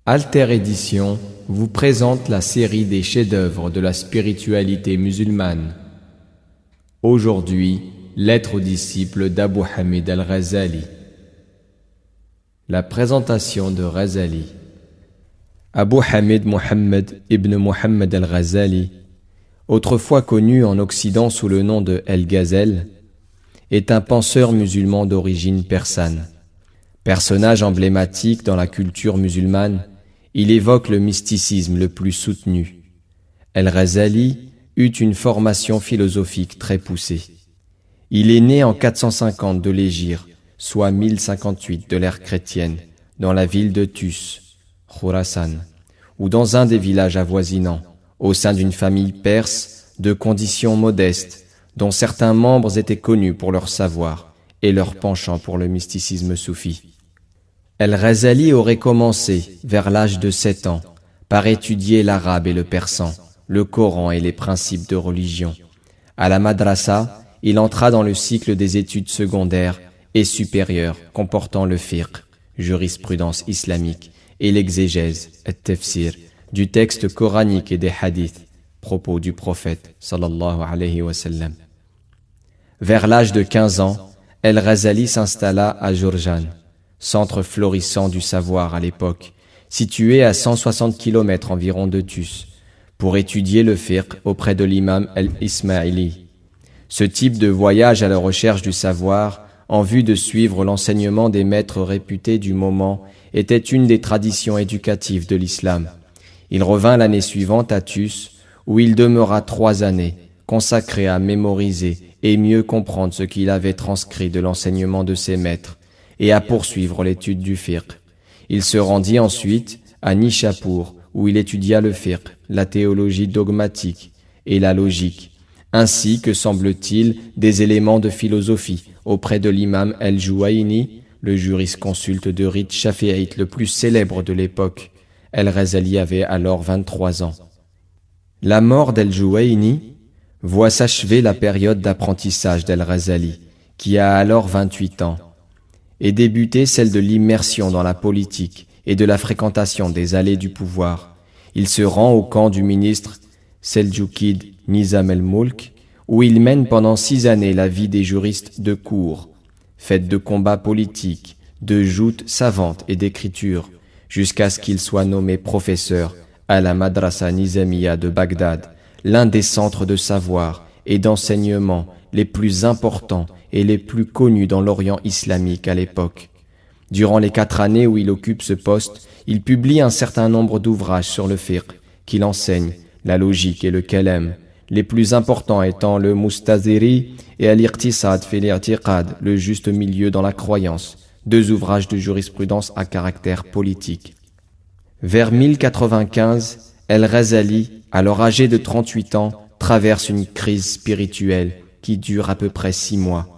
Alter Édition vous présente la série des chefs-d'œuvre de la spiritualité musulmane. Aujourd'hui, lettre aux disciples d'Abu Hamid al-Ghazali. La présentation de Ghazali. Abu Hamid Muhammad ibn Muhammad al-Ghazali, autrefois connu en Occident sous le nom de El-Ghazal, est un penseur musulman d'origine persane. Personnage emblématique dans la culture musulmane, il évoque le mysticisme le plus soutenu. El-Ghazali eut une formation philosophique très poussée. Il est né en 450 de l'Hégire, soit 1058 de l'ère chrétienne, dans la ville de Tus, Khurasan, ou dans un des villages avoisinants, au sein d'une famille perse de conditions modestes, dont certains membres étaient connus pour leur savoir et leur penchant pour le mysticisme soufi. El-Ghazali aurait commencé, vers l'âge de 7 ans, par étudier l'arabe et le persan, le Coran et les principes de religion. À la madrasa, il entra dans le cycle des études secondaires et supérieures comportant le fiqh, jurisprudence islamique, et l'exégèse, at-tafsir, du texte coranique et des hadiths, propos du prophète, sallallahu alayhi wa sallam. Vers l'âge de 15 ans, El-Ghazali s'installa à Jurjan, centre florissant du savoir à l'époque, situé à 160 km environ de Tus, pour étudier le fiqh auprès de l'imam al-Ismaili. Ce type de voyage à la recherche du savoir, en vue de suivre l'enseignement des maîtres réputés du moment, était une des traditions éducatives de l'islam. Il revint l'année suivante à Tus, où il demeura 3 années, consacré à mémoriser et mieux comprendre ce qu'il avait transcrit de l'enseignement de ses maîtres, et à poursuivre l'étude du fiqh. Il se rendit ensuite à Nishapur, où il étudia le fiqh, la théologie dogmatique et la logique, ainsi que, semble-t-il, des éléments de philosophie auprès de l'imam El-Juwayni, le jurisconsulte de rite shafi'ite le plus célèbre de l'époque. El-Ghazali avait alors 23 ans. La mort d'El-Juwayni voit s'achever la période d'apprentissage d'El-Ghazali, qui a alors 28 ans, et débuter celle de l'immersion dans la politique et de la fréquentation des allées du pouvoir. Il se rend au camp du ministre Seljukid Nizam el-Mulk, où il mène pendant 6 années la vie des juristes de cour, faite de combats politiques, de joutes savantes et d'écriture, jusqu'à ce qu'il soit nommé professeur à la Madrasa Nizamiya de Bagdad, l'un des centres de savoir et d'enseignement les plus importants et les plus connus dans l'Orient islamique à l'époque. Durant les 4 années où il occupe ce poste, il publie un certain nombre d'ouvrages sur le fiqh qu'il enseigne, la logique et le kalam, les plus importants étant le Mustaziri et Al-Iqtisad fi al-i'tiqad, le juste milieu dans la croyance, 2 ouvrages de jurisprudence à caractère politique. Vers 1095, El-Ghazali, alors âgé de 38 ans, traverse une crise spirituelle qui dure à peu près 6 mois.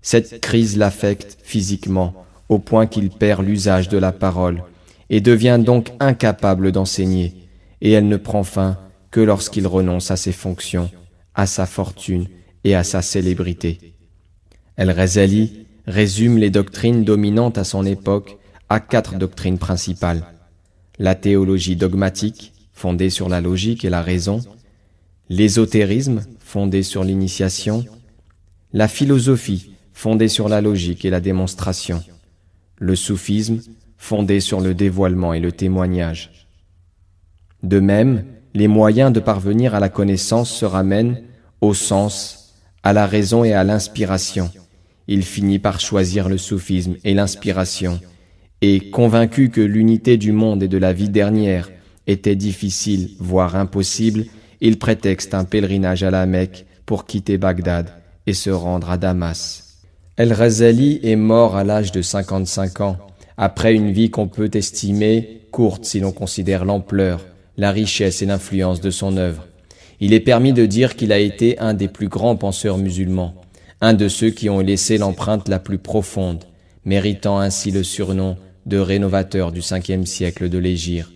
Cette crise l'affecte physiquement, au point qu'il perd l'usage de la parole, et devient donc incapable d'enseigner, et elle ne prend fin que lorsqu'il renonce à ses fonctions, à sa fortune et à sa célébrité. El-Ghazali résume les doctrines dominantes à son époque à 4 doctrines principales. La théologie dogmatique, fondée sur la logique et la raison, l'ésotérisme, fondé sur l'initiation, la philosophie, fondée sur la logique et la démonstration, le soufisme, fondé sur le dévoilement et le témoignage. De même, les moyens de parvenir à la connaissance se ramènent au sens, à la raison et à l'inspiration. Il finit par choisir le soufisme et l'inspiration, et, convaincu que l'unité du monde et de la vie dernière était difficile, voire impossible, il prétexte un pèlerinage à la Mecque pour quitter Bagdad et se rendre à Damas. El-Ghazali est mort à l'âge de 55 ans, après une vie qu'on peut estimer courte si l'on considère l'ampleur, la richesse et l'influence de son œuvre. Il est permis de dire qu'il a été un des plus grands penseurs musulmans, un de ceux qui ont laissé l'empreinte la plus profonde, méritant ainsi le surnom de rénovateur du 5e siècle de l'Hégire.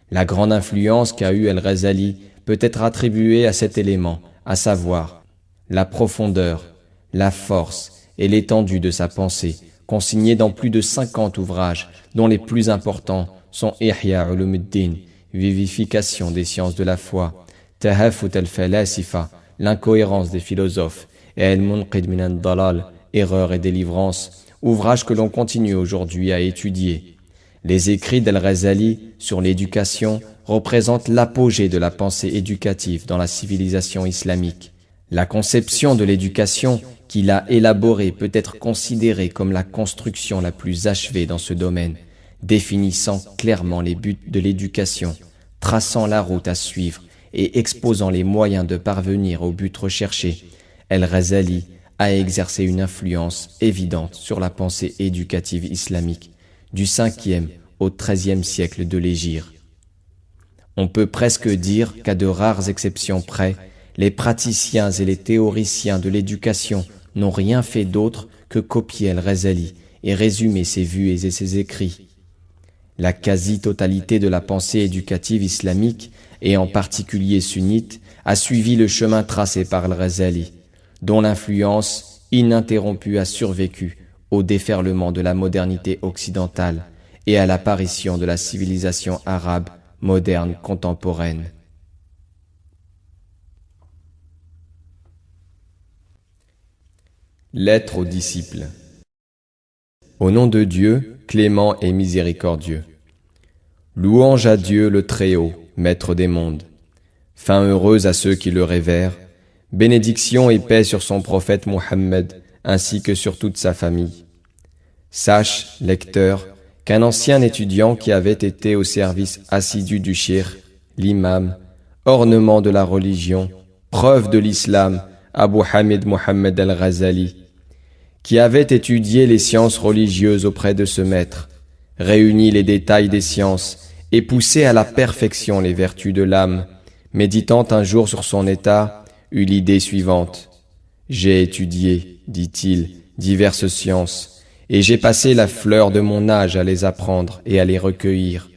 La grande influence qu'a eue El-Ghazali peut être attribuée à cet élément, à savoir la profondeur, la force et l'étendue de sa pensée, consignée dans plus de 50 ouvrages, dont les plus importants sont Ihya Ulumuddin, vivification des sciences de la foi, Tahafut al-Falasifa, l'incohérence des philosophes, et Al-Munqid min al-Dalal, erreur et délivrance, ouvrage que l'on continue aujourd'hui à étudier. Les écrits d'Al-Ghazali sur l'éducation représentent l'apogée de la pensée éducative dans la civilisation islamique. La conception de l'éducation qu'il a élaborée peut être considérée comme la construction la plus achevée dans ce domaine, définissant clairement les buts de l'éducation, traçant la route à suivre et exposant les moyens de parvenir au but recherché. Al-Ghazali a exercé une influence évidente sur la pensée éducative islamique du 5e au 13e siècle de l'Hégire. On peut presque dire qu'à de rares exceptions près, les praticiens et les théoriciens de l'éducation n'ont rien fait d'autre que copier Al-Ghazali et résumer ses vues et ses écrits. La quasi-totalité de la pensée éducative islamique, et en particulier sunnite, a suivi le chemin tracé par Al-Ghazali, dont l'influence ininterrompue a survécu au déferlement de la modernité occidentale et à l'apparition de la civilisation arabe moderne contemporaine. Lettre aux disciples. Au nom de Dieu, clément et miséricordieux. Louange à Dieu le Très-Haut, Maître des mondes. Fin heureuse à ceux qui le révèrent. Bénédiction et paix sur son prophète Mohammed, ainsi que sur toute sa famille. Sache, lecteur, qu'un ancien étudiant qui avait été au service assidu du shir, l'imam, ornement de la religion, preuve de l'islam, Abu Hamid Mohammed al-Ghazali, qui avait étudié les sciences religieuses auprès de ce maître, réuni les détails des sciences et poussé à la perfection les vertus de l'âme, méditant un jour sur son état, eut l'idée suivante. J'ai étudié, dit-il, diverses sciences, et j'ai passé la fleur de mon âge à les apprendre et à les recueillir.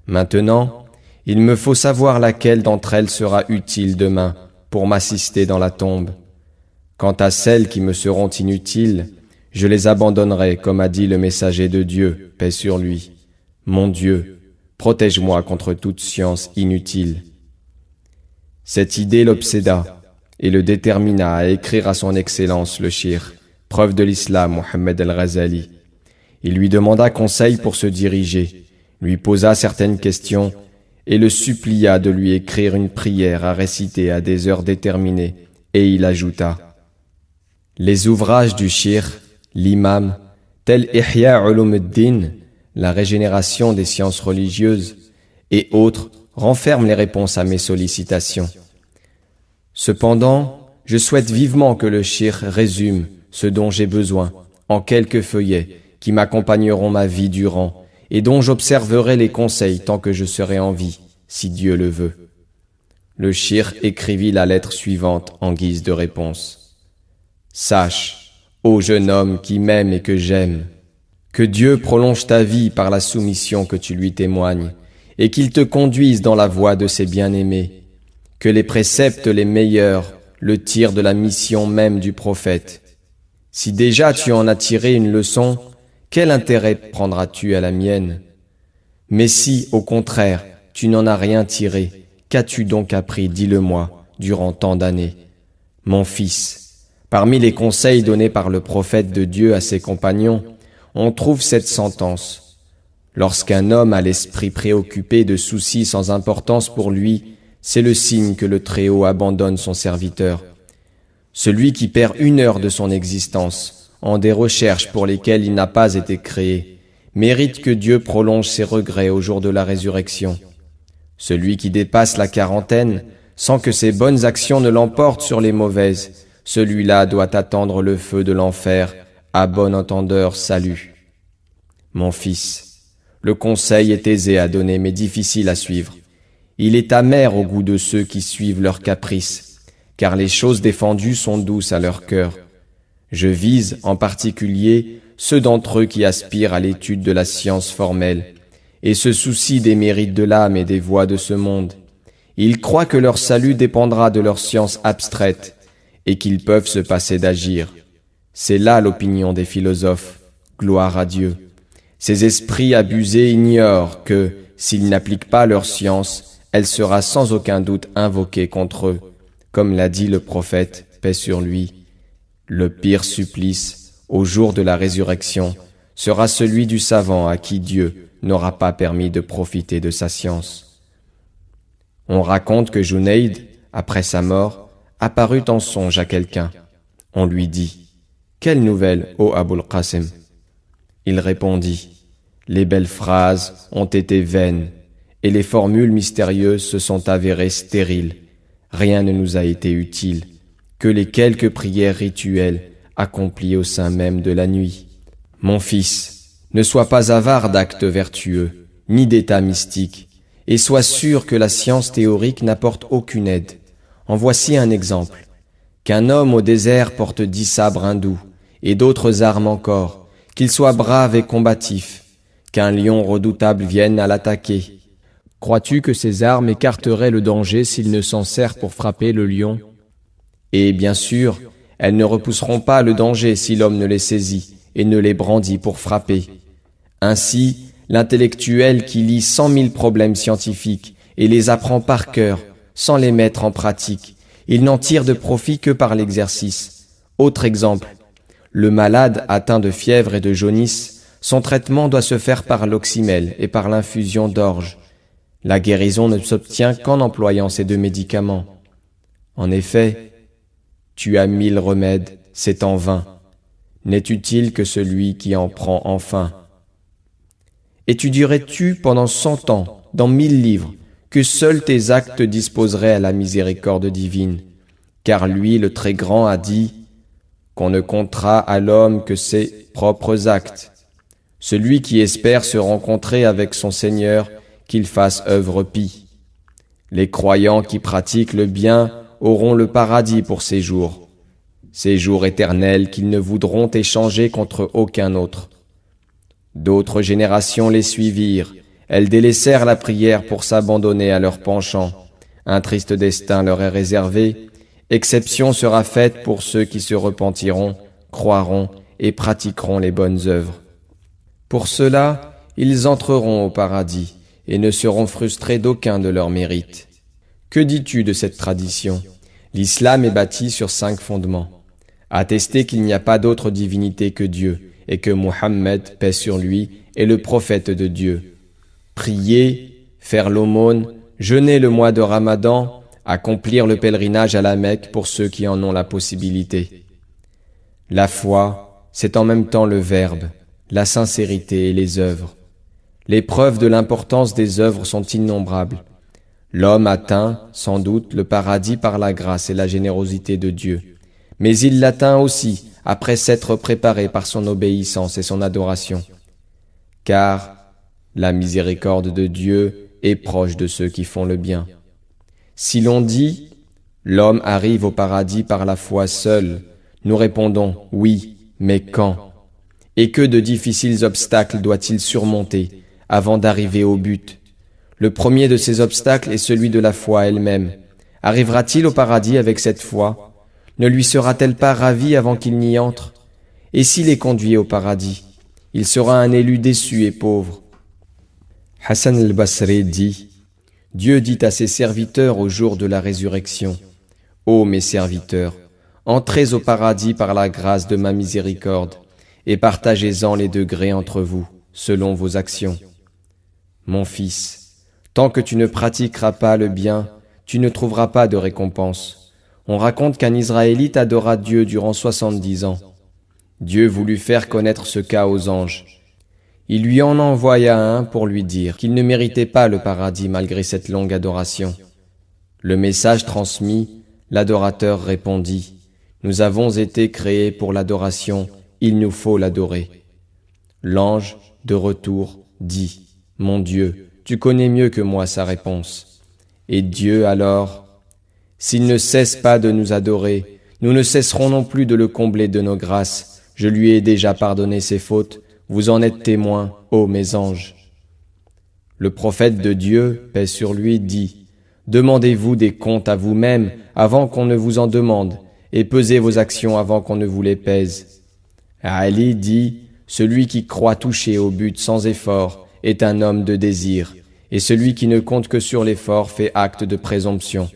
Maintenant, il me faut savoir laquelle d'entre elles sera utile demain pour m'assister dans la tombe. Quant à celles qui me seront inutiles, je les abandonnerai, comme a dit le messager de Dieu, paix sur lui. Mon Dieu, protège-moi contre toute science inutile. Cette idée l'obséda et le détermina à écrire à son excellence le shir, preuve de l'islam Mohammed al-Ghazali. Il lui demanda conseil pour se diriger, lui posa certaines questions et le supplia de lui écrire une prière à réciter à des heures déterminées, et il ajouta: les ouvrages du shir, l'imam, tels Ihya Ulumuddin, la régénération des sciences religieuses, et autres, renferment les réponses à mes sollicitations. Cependant, je souhaite vivement que le shir résume ce dont j'ai besoin en quelques feuillets qui m'accompagneront ma vie durant et dont j'observerai les conseils tant que je serai en vie, si Dieu le veut. Le shir écrivit la lettre suivante en guise de réponse. Sache, ô jeune homme qui m'aime et que j'aime, que Dieu prolonge ta vie par la soumission que tu lui témoignes, et qu'il te conduise dans la voie de ses bien-aimés, que les préceptes les meilleurs le tirent de la mission même du prophète. Si déjà tu en as tiré une leçon, quel intérêt prendras-tu à la mienne? Mais si, au contraire, tu n'en as rien tiré, qu'as-tu donc appris, dis-le-moi, durant tant d'années? Mon fils, parmi les conseils donnés par le prophète de Dieu à ses compagnons, on trouve cette sentence. Lorsqu'un homme a l'esprit préoccupé de soucis sans importance pour lui, c'est le signe que le Très-Haut abandonne son serviteur. Celui qui perd 1 heure de son existence en des recherches pour lesquelles il n'a pas été créé, mérite que Dieu prolonge ses regrets au jour de la résurrection. Celui qui dépasse la quarantaine, sans que ses bonnes actions ne l'emportent sur les mauvaises, celui-là doit attendre le feu de l'enfer, à bon entendeur, salut. Mon fils, le conseil est aisé à donner mais difficile à suivre. Il est amer au goût de ceux qui suivent leurs caprices, car les choses défendues sont douces à leur cœur. Je vise, en particulier, ceux d'entre eux qui aspirent à l'étude de la science formelle et se soucient des mérites de l'âme et des voies de ce monde. Ils croient que leur salut dépendra de leur science abstraite et qu'ils peuvent se passer d'agir. C'est là l'opinion des philosophes, gloire à Dieu. Ces esprits abusés ignorent que, s'ils n'appliquent pas leur science, elle sera sans aucun doute invoquée contre eux. Comme l'a dit le prophète, paix sur lui, le pire supplice, au jour de la résurrection, sera celui du savant à qui Dieu n'aura pas permis de profiter de sa science. On raconte que Junayd, après sa mort, apparut en songe à quelqu'un. On lui dit « Quelle nouvelle, ô Abul Qasim ?» Il répondit « Les belles phrases ont été vaines, et les formules mystérieuses se sont avérées stériles. Rien ne nous a été utile, que les quelques prières rituelles accomplies au sein même de la nuit. Mon fils, ne sois pas avare d'actes vertueux, ni d'états mystiques, et sois sûr que la science théorique n'apporte aucune aide. En voici un exemple. Qu'un homme au désert porte 10 sabres hindous, et d'autres armes encore, qu'il soit brave et combatif, qu'un lion redoutable vienne à l'attaquer. Crois-tu que ces armes écarteraient le danger s'il ne s'en sert pour frapper le lion? Et bien sûr, elles ne repousseront pas le danger si l'homme ne les saisit et ne les brandit pour frapper. Ainsi, l'intellectuel qui lit 100 000 problèmes scientifiques et les apprend par cœur, sans les mettre en pratique, il n'en tire de profit que par l'exercice. Autre exemple, le malade atteint de fièvre et de jaunisse, son traitement doit se faire par l'oxymel et par l'infusion d'orge. La guérison ne s'obtient qu'en employant ces 2 médicaments. En effet, tu as 1000 remèdes, c'est en vain. N'est utile que celui qui en prend enfin. Étudierais-tu pendant 100 ans, dans 1000 livres, que seuls tes actes disposeraient à la miséricorde divine, car lui, le très grand, a dit qu'on ne comptera à l'homme que ses propres actes. Celui qui espère se rencontrer avec son Seigneur, qu'il fasse œuvre pie. Les croyants qui pratiquent le bien auront le paradis pour séjour éternel qu'ils ne voudront échanger contre aucun autre. D'autres générations les suivirent, elles délaissèrent la prière pour s'abandonner à leur penchant. Un triste destin leur est réservé, exception sera faite pour ceux qui se repentiront, croiront et pratiqueront les bonnes œuvres. Pour cela, ils entreront au paradis et ne seront frustrés d'aucun de leurs mérites. Que dis-tu de cette tradition? L'islam est bâti sur 5 fondements. Attester qu'il n'y a pas d'autre divinité que Dieu et que Muhammad, paix sur lui, est le prophète de Dieu. Prier, faire l'aumône, jeûner le mois de Ramadan, accomplir le pèlerinage à la Mecque pour ceux qui en ont la possibilité. La foi, c'est en même temps le verbe, la sincérité et les œuvres. Les preuves de l'importance des œuvres sont innombrables. L'homme atteint, sans doute, le paradis par la grâce et la générosité de Dieu. Mais il l'atteint aussi après s'être préparé par son obéissance et son adoration. Car la miséricorde de Dieu est proche de ceux qui font le bien. Si l'on dit « l'homme arrive au paradis par la foi seul », nous répondons « oui, mais quand ?» Et que de difficiles obstacles doit-il surmonter avant d'arriver au but? Le premier de ces obstacles est celui de la foi elle-même. Arrivera-t-il au paradis avec cette foi? Ne lui sera-t-elle pas ravie avant qu'il n'y entre? Et s'il est conduit au paradis, il sera un élu déçu et pauvre. Hassan al-Basri dit, Dieu dit à ses serviteurs au jour de la résurrection, Ô mes serviteurs, entrez au paradis par la grâce de ma miséricorde, et partagez-en les degrés entre vous, selon vos actions. Mon fils, tant que tu ne pratiqueras pas le bien, tu ne trouveras pas de récompense. On raconte qu'un Israélite adora Dieu durant 70 ans. Dieu voulut faire connaître ce cas aux anges. Il lui en envoya un pour lui dire qu'il ne méritait pas le paradis malgré cette longue adoration. Le message transmis, l'adorateur répondit, « Nous avons été créés pour l'adoration, il nous faut l'adorer. » L'ange, de retour, dit, « Mon Dieu, tu connais mieux que moi sa réponse. » Et Dieu alors, « S'il ne cesse pas de nous adorer, nous ne cesserons non plus de le combler de nos grâces. Je lui ai déjà pardonné ses fautes. Vous en êtes témoins, ô mes anges. » Le prophète de Dieu, paix sur lui, dit, « Demandez-vous des comptes à vous-même avant qu'on ne vous en demande, et pesez vos actions avant qu'on ne vous les pèse. » Ali dit, « Celui qui croit toucher au but sans effort est un homme de désir, et celui qui ne compte que sur l'effort fait acte de présomption.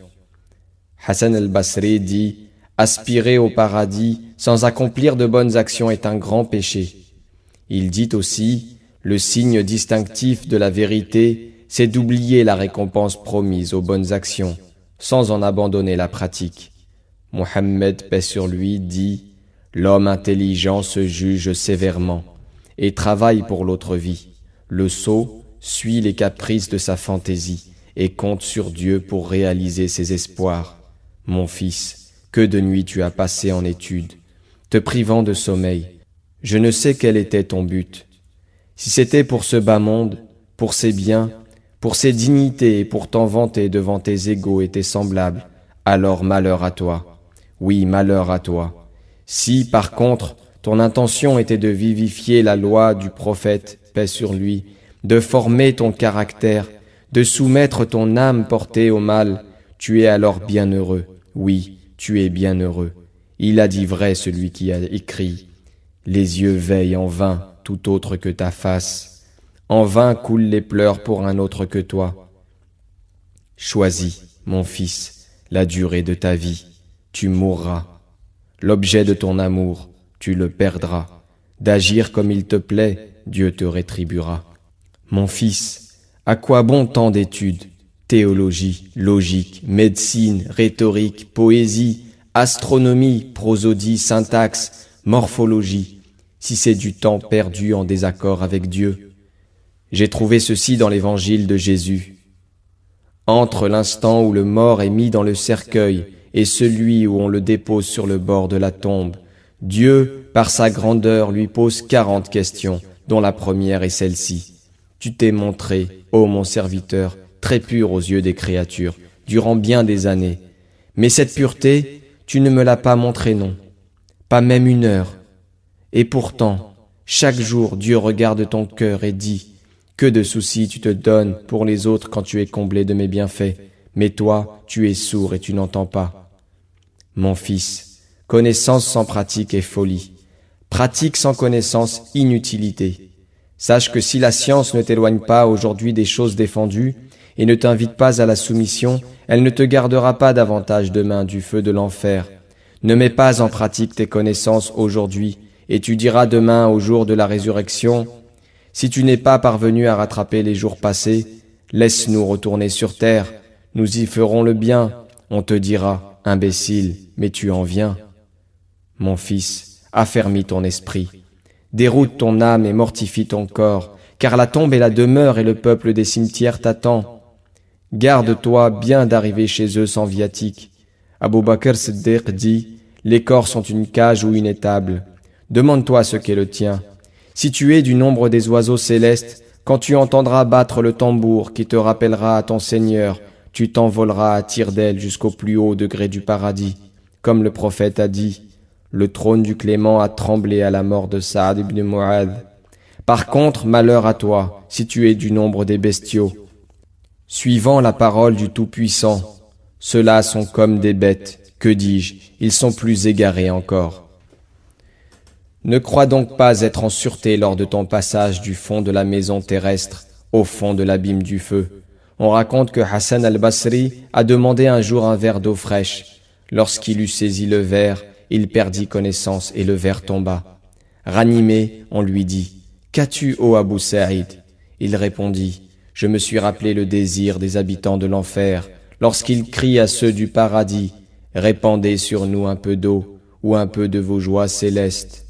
Hassan al-Basri dit « Aspirer au paradis sans accomplir de bonnes actions est un grand péché. » Il dit aussi « Le signe distinctif de la vérité, c'est d'oublier la récompense promise aux bonnes actions, sans en abandonner la pratique. » Mohammed, paix sur lui, dit « L'homme intelligent se juge sévèrement et travaille pour l'autre vie. Le sot suit les caprices de sa fantaisie et compte sur Dieu pour réaliser ses espoirs. Mon fils, que de nuits tu as passé en études, te privant de sommeil. Je ne sais quel était ton but. Si c'était pour ce bas monde, pour ses biens, pour ses dignités et pour t'en vanter devant tes égaux et tes semblables, alors malheur à toi. Oui, malheur à toi. Si, par contre, ton intention était de vivifier la loi du prophète, paix sur lui, de former ton caractère, de soumettre ton âme portée au mal, tu es alors bienheureux. Oui, tu es bienheureux. Il a dit vrai celui qui a écrit « Les yeux veillent en vain tout autre que ta face. En vain coulent les pleurs pour un autre que toi. Choisis, mon fils, la durée de ta vie. Tu mourras. L'objet de ton amour, tu le perdras. D'agir comme il te plaît, Dieu te rétribuera. Mon fils, à quoi bon tant d'études? Théologie, logique, médecine, rhétorique, poésie, astronomie, prosodie, syntaxe, morphologie, si c'est du temps perdu en désaccord avec Dieu. J'ai trouvé ceci dans l'évangile de Jésus. Entre l'instant où le mort est mis dans le cercueil et celui où on le dépose sur le bord de la tombe, Dieu, par sa grandeur, lui pose 40 questions, dont la première est celle-ci. Tu t'es montré, ô mon serviteur, très pur aux yeux des créatures, durant bien des années. Mais cette pureté, tu ne me l'as pas montrée, non, pas même une heure. Et pourtant, chaque jour, Dieu regarde ton cœur et dit, que de soucis tu te donnes pour les autres quand tu es comblé de mes bienfaits, mais toi, tu es sourd et tu n'entends pas. Mon fils, connaissance sans pratique est folie, pratique sans connaissance inutilité. Sache que si la science ne t'éloigne pas aujourd'hui des choses défendues et ne t'invite pas à la soumission, elle ne te gardera pas davantage demain du feu de l'enfer. Ne mets pas en pratique tes connaissances aujourd'hui, et tu diras demain au jour de la résurrection, si tu n'es pas parvenu à rattraper les jours passés, laisse-nous retourner sur terre, nous y ferons le bien. On te dira, imbécile, mais tu en viens. Mon fils, affermis ton esprit. Déroute ton âme et mortifie ton corps, car la tombe est la demeure et le peuple des cimetières t'attend. Garde-toi bien d'arriver chez eux sans viatique. Abu Bakr Siddiq dit, les corps sont une cage ou une étable. Demande-toi ce qu'est le tien. Si tu es du nombre des oiseaux célestes, quand tu entendras battre le tambour qui te rappellera à ton Seigneur, tu t'envoleras à tire d'aile jusqu'au plus haut degré du paradis. Comme le prophète a dit, le trône du Clément a tremblé à la mort de Saad ibn Mu'adh. Par contre, malheur à toi, si tu es du nombre des bestiaux. Suivant la parole du Tout-Puissant, ceux-là sont comme des bêtes, que dis-je, ils sont plus égarés encore. Ne crois donc pas être en sûreté lors de ton passage du fond de la maison terrestre au fond de l'abîme du feu. On raconte que Hassan al-Basri a demandé un jour un verre d'eau fraîche. Lorsqu'il eut saisi le verre, il perdit connaissance et le verre tomba. Ranimé, on lui dit, « Qu'as-tu, ô Abu Saïd ?» Il répondit, « Je me suis rappelé le désir des habitants de l'enfer lorsqu'ils crient à ceux du paradis, « Répandez sur nous un peu d'eau ou un peu de vos joies célestes. »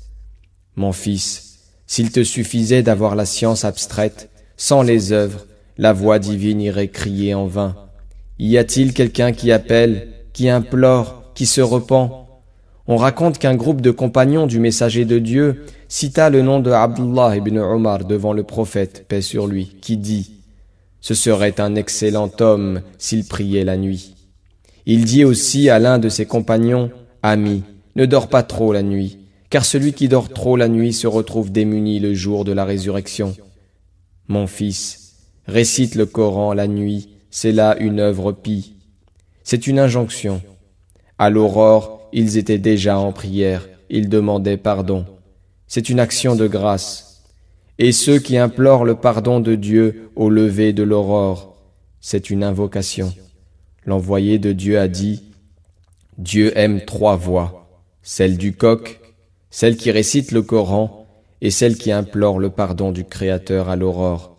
Mon fils, s'il te suffisait d'avoir la science abstraite, sans les œuvres, la voix divine irait crier en vain. Y a-t-il quelqu'un qui appelle, qui implore, qui se repent? On raconte qu'un groupe de compagnons du messager de Dieu cita le nom de Abdullah ibn Omar devant le prophète, paix sur lui, qui dit « Ce serait un excellent homme s'il priait la nuit. » Il dit aussi à l'un de ses compagnons « Ami, ne dors pas trop la nuit. » Car celui qui dort trop la nuit se retrouve démuni le jour de la résurrection. Mon fils, récite le Coran la nuit, c'est là une œuvre pie. C'est une injonction. À l'aurore, ils étaient déjà en prière, ils demandaient pardon. c'est une action de grâce. Et ceux qui implorent le pardon de Dieu au lever de l'aurore, c'est une invocation. L'envoyé de Dieu a dit, Dieu aime 3 voix, celle du coq, celle qui récite le Coran et celle qui implore le pardon du Créateur à l'aurore.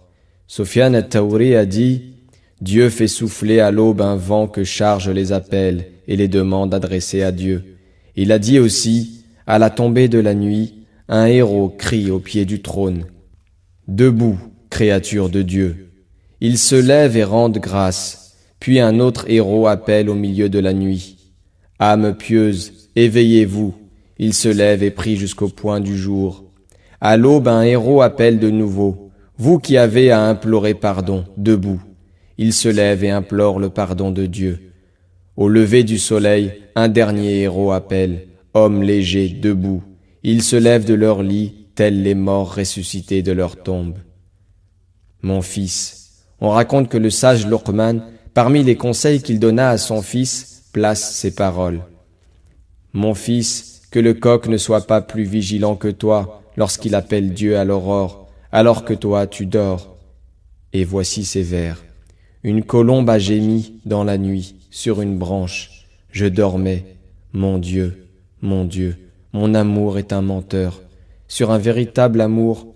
Sufyan al-Thawri a dit, Dieu fait souffler à l'aube un vent que charge les appels et les demandes adressées à Dieu. Il a dit aussi, à la tombée de la nuit, un héros crie au pied du trône. Debout, créature de Dieu. Il se lève et rend grâce, puis un autre héros appelle au milieu de la nuit. Âme pieuse, éveillez-vous. Il se lève et prie jusqu'au point du jour. À l'aube, un héros appelle de nouveau. Vous qui avez à implorer pardon, debout. Il se lève et implore le pardon de Dieu. Au lever du soleil, un dernier héros appelle. Hommes légers, debout. Ils se lèvent de leur lit, tels les morts ressuscités de leur tombe. Mon fils, on raconte que le sage Luqman, parmi les conseils qu'il donna à son fils, place ces paroles. Mon fils, que le coq ne soit pas plus vigilant que toi lorsqu'il appelle Dieu à l'aurore, alors que toi tu dors. Et voici ces vers. Une colombe a gémi dans la nuit, sur une branche. Je dormais. Mon Dieu, mon amour est un menteur. Sur un véritable amour,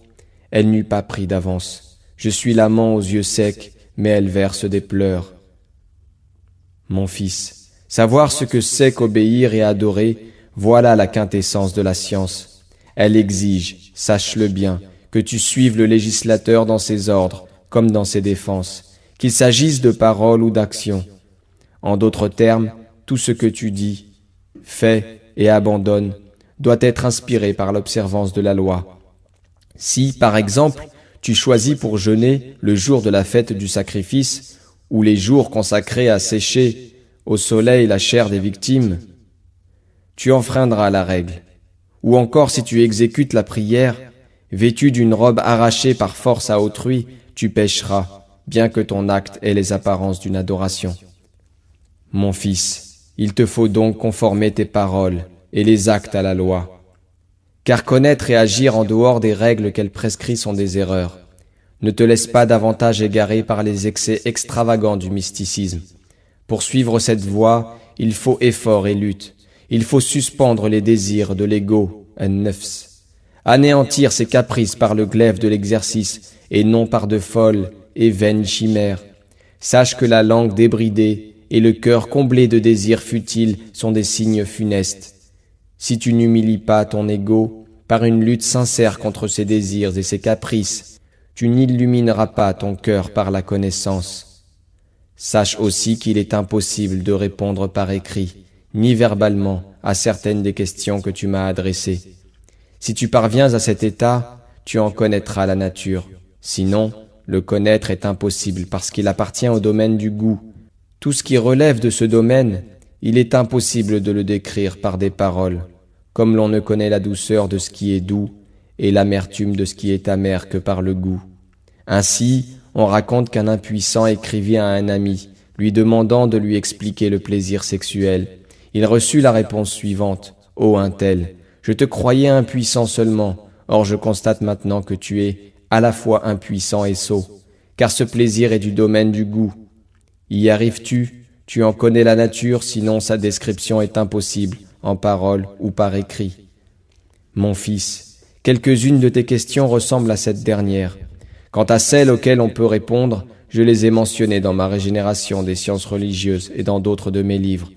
elle n'eût pas pris d'avance. Je suis l'amant aux yeux secs, mais elle verse des pleurs. Mon fils, savoir ce que c'est qu'obéir et adorer, voilà la quintessence de la science. Elle exige, sache-le bien, que tu suives le législateur dans ses ordres, comme dans ses défenses, qu'il s'agisse de paroles ou d'actions. En d'autres termes, tout ce que tu dis, fais et abandonne, doit être inspiré par l'observance de la loi. Si, par exemple, tu choisis pour jeûner le jour de la fête du sacrifice, ou les jours consacrés à sécher au soleil la chair des victimes, tu enfreindras la règle. Ou encore si tu exécutes la prière, vêtu d'une robe arrachée par force à autrui, tu pécheras, bien que ton acte ait les apparences d'une adoration. Mon fils, il te faut donc conformer tes paroles et les actes à la loi. Car connaître et agir en dehors des règles qu'elle prescrit sont des erreurs. Ne te laisse pas davantage égarer par les excès extravagants du mysticisme. Pour suivre cette voie, il faut effort et lutte. Il faut suspendre les désirs de l'ego, an-nafs, anéantir ses caprices par le glaive de l'exercice et non par de folles et vaines chimères. Sache que la langue débridée et le cœur comblé de désirs futiles sont des signes funestes. Si tu n'humilies pas ton ego par une lutte sincère contre ses désirs et ses caprices, tu n'illumineras pas ton cœur par la connaissance. Sache aussi qu'il est impossible de répondre par écrit, ni verbalement, à certaines des questions que tu m'as adressées. Si tu parviens à cet état, tu en connaîtras la nature. Sinon, le connaître est impossible parce qu'il appartient au domaine du goût. Tout ce qui relève de ce domaine, il est impossible de le décrire par des paroles, comme l'on ne connaît la douceur de ce qui est doux et l'amertume de ce qui est amer que par le goût. Ainsi, on raconte qu'un impuissant écrivit à un ami, lui demandant de lui expliquer le plaisir sexuel. Il reçut la réponse suivante. « Ô un tel, je te croyais impuissant seulement, or je constate maintenant que tu es à la fois impuissant et sot, car ce plaisir est du domaine du goût. Y arrives-tu? Tu en connais la nature, sinon sa description est impossible, en parole ou par écrit. Mon fils, quelques-unes de tes questions ressemblent à cette dernière. Quant à celles auxquelles on peut répondre, je les ai mentionnées dans ma régénération des sciences religieuses et dans d'autres de mes livres.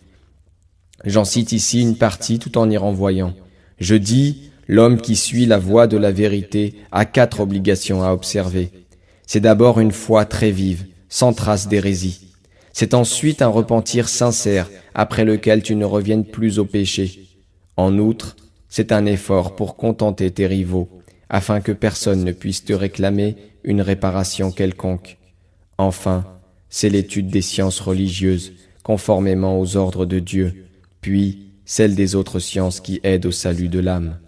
J'en cite ici une partie tout en y renvoyant. Je dis, l'homme qui suit la voie de la vérité a 4 obligations à observer. C'est d'abord une foi très vive, sans trace d'hérésie. C'est ensuite un repentir sincère, après lequel tu ne reviennes plus au péché. En outre, c'est un effort pour contenter tes rivaux, afin que personne ne puisse te réclamer une réparation quelconque. Enfin, c'est l'étude des sciences religieuses, conformément aux ordres de Dieu, puis celle des autres sciences qui aident au salut de l'âme.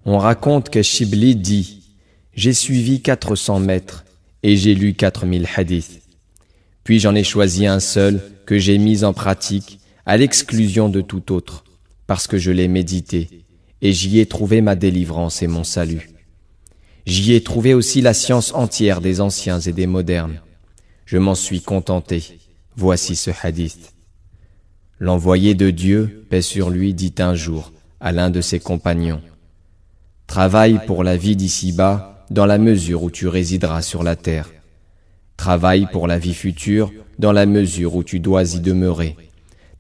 On raconte que Shibli dit « J'ai suivi 400 maîtres et j'ai lu 4000 hadiths. Puis j'en ai choisi un seul que j'ai mis en pratique à l'exclusion de tout autre. parce que je l'ai médité, et j'y ai trouvé ma délivrance et mon salut. J'y ai trouvé aussi la science entière des anciens et des modernes. Je m'en suis contenté. Voici ce hadith. L'envoyé de Dieu, paix sur lui, dit un jour à l'un de ses compagnons: travaille pour la vie d'ici-bas dans la mesure où tu résideras sur la terre. Travaille pour la vie future dans la mesure où tu dois y demeurer.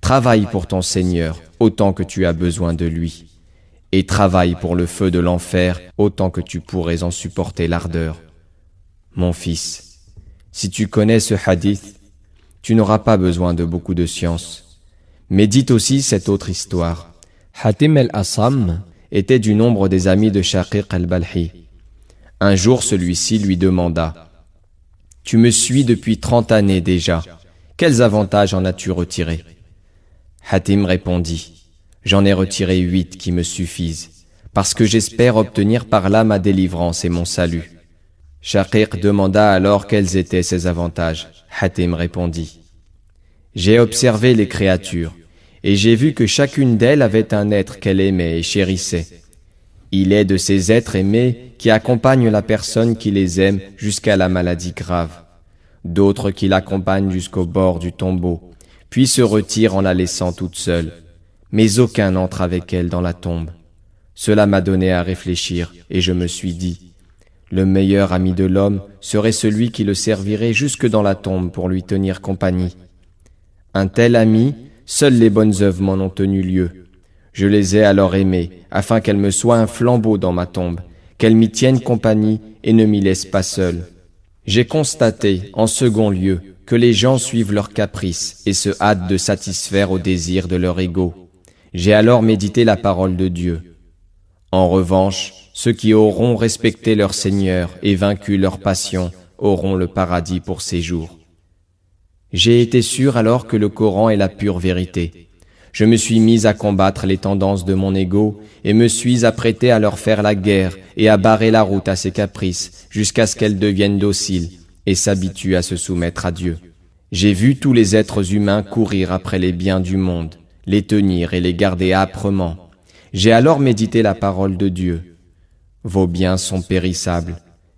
Travaille pour ton Seigneur autant que tu as besoin de lui. Et travaille pour le feu de l'enfer autant que tu pourrais en supporter l'ardeur. Mon fils, si tu connais ce hadith, tu n'auras pas besoin de beaucoup de science. Médite aussi cette autre histoire. Hatim al-Assam était du nombre des amis de Shaqiq al-Balhi. Un jour, celui-ci lui demanda: tu me suis depuis 30 années déjà. Quels avantages en as-tu retiré? Hatim répondit: j'en ai retiré 8 qui me suffisent, parce que j'espère obtenir par là ma délivrance et mon salut. Shaqiq demanda alors quels étaient ces avantages. Hatim répondit: j'ai observé les créatures, et j'ai vu que chacune d'elles avait un être qu'elle aimait et chérissait. Il est de ces êtres aimés qui accompagnent la personne qui les aime jusqu'à la maladie grave, d'autres qui l'accompagnent jusqu'au bord du tombeau, puis se retirent en la laissant toute seule, mais aucun n'entre avec elle dans la tombe. Cela m'a donné à réfléchir, et je me suis dit: le meilleur ami de l'homme serait celui qui le servirait jusque dans la tombe pour lui tenir compagnie. Un tel ami, seules les bonnes œuvres m'en ont tenu lieu. Je les ai alors aimées, afin qu'elles me soient un flambeau dans ma tombe, qu'elles m'y tiennent compagnie et ne m'y laissent pas seul. J'ai constaté, en second lieu, que les gens suivent leurs caprices et se hâtent de satisfaire aux désirs de leur ego. J'ai alors médité la parole de Dieu. En revanche, ceux qui auront respecté leur Seigneur et vaincu leur passion auront le paradis pour séjour. J'ai été sûr alors que le Coran est la pure vérité. Je me suis mis à combattre les tendances de mon ego et me suis apprêté à leur faire la guerre et à barrer la route à ses caprices jusqu'à ce qu'elles deviennent dociles et s'habituent à se soumettre à Dieu. J'ai vu tous les êtres humains courir après les biens du monde, les tenir et les garder âprement. J'ai alors médité la parole de Dieu. Vos biens sont périssables,